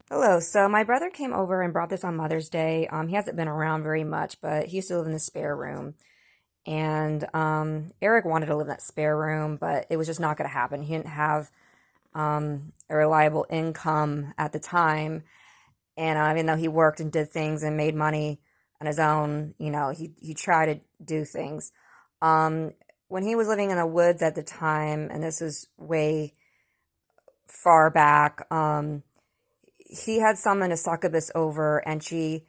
Hello. So my brother came over and brought this on Mother's Day. He hasn't been around very much, but he used to live in the spare room. And Eric wanted to live in that spare room, but it was just not going to happen. He didn't have a reliable income at the time, and even though he worked and did things and made money on his own, he tried to do things. Um, when he was living in the woods at the time, and this was way far back, he had someone, a succubus, over, and she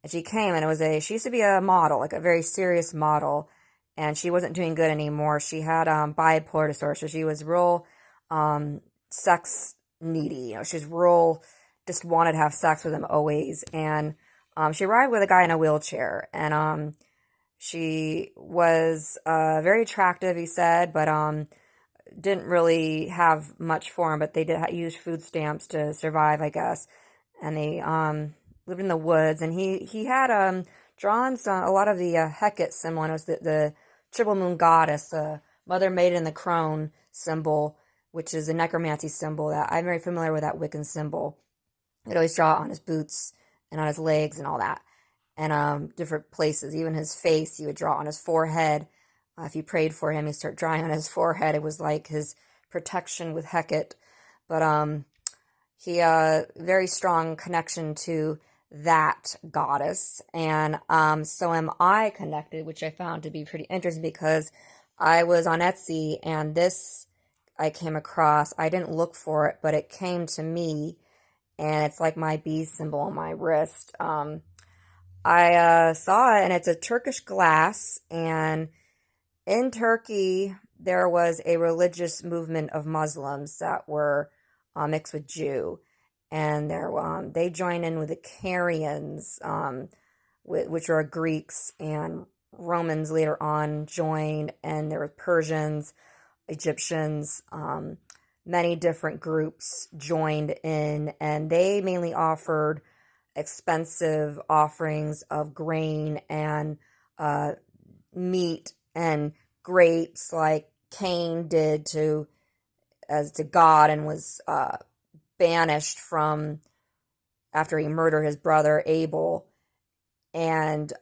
came, and she used to be a model, like a very serious model, and she wasn't doing good anymore. She had bipolar disorder, so she was real um sex needy. She was real, just wanted to have sex with him always. And she arrived with a guy in a wheelchair, and she was very attractive, he said, but didn't really have much for him, but they did use food stamps to survive, I guess. And they lived in the woods, and he had drawn a lot of the Hecate symbol, and it was the triple moon goddess, the mother maiden and the crone symbol, which is a necromancy symbol that I'm very familiar with, that Wiccan symbol. He'd always draw it on his boots and on his legs and all that, and different places. Even his face, he would draw on his forehead. If you prayed for him, he'd start drawing on his forehead. It was like his protection with Hecate. But he very strong connection to that goddess, and so am I connected, which I found to be pretty interesting because I was on Etsy, and this I came across. I didn't look for it, but it came to me, and it's like my bee symbol on my wrist. I saw it, and it's a Turkish glass, and in Turkey there was a religious movement of Muslims that were mixed with Jew, and they joined in with the Carians, which are Greeks, and Romans later on joined, and there were Persians, Egyptians, many different groups joined in, and they mainly offered expensive offerings of grain and uh, meat and grapes, like Cain did to God, and was banished from after he murdered his brother Abel. And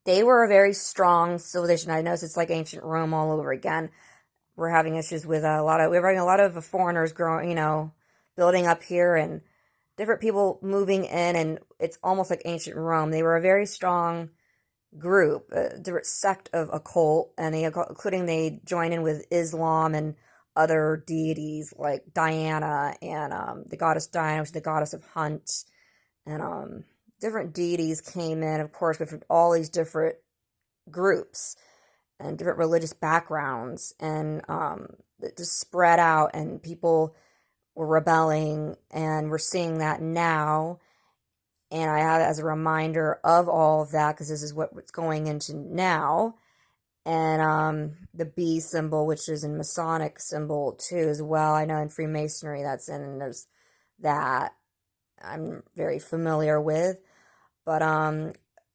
they were a very strong civilization. I noticed it's like ancient Rome all over again. We're having issues with we're having a lot of foreigners growing, building up here, and different people moving in, and it's almost like ancient Rome. They were a very strong group, a different sect of occult, and including they join in with Islam and other deities like Diana, and the goddess Diana, which is the goddess of hunt, and different deities came in, of course, with all these different groups and different religious backgrounds, and it just spread out, and people were rebelling, and we're seeing that now. And I have it as a reminder of all of that, because this is what's going into now. And the bee symbol, which is in Masonic symbol too, as well. I know in Freemasonry that's in, and there's that I'm very familiar with. But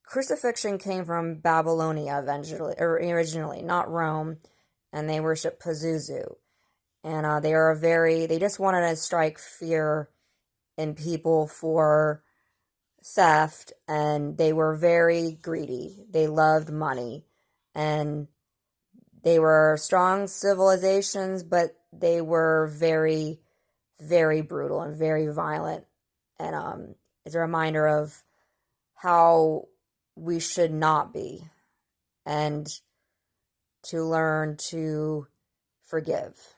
crucifixion came from Babylonia eventually, or originally, not Rome, and they worship Pazuzu. And they just wanted to strike fear in people for theft, and they were very greedy. They loved money, and they were strong civilizations, but they were very, very brutal and very violent. And it's a reminder of how we should not be, and to learn to forgive.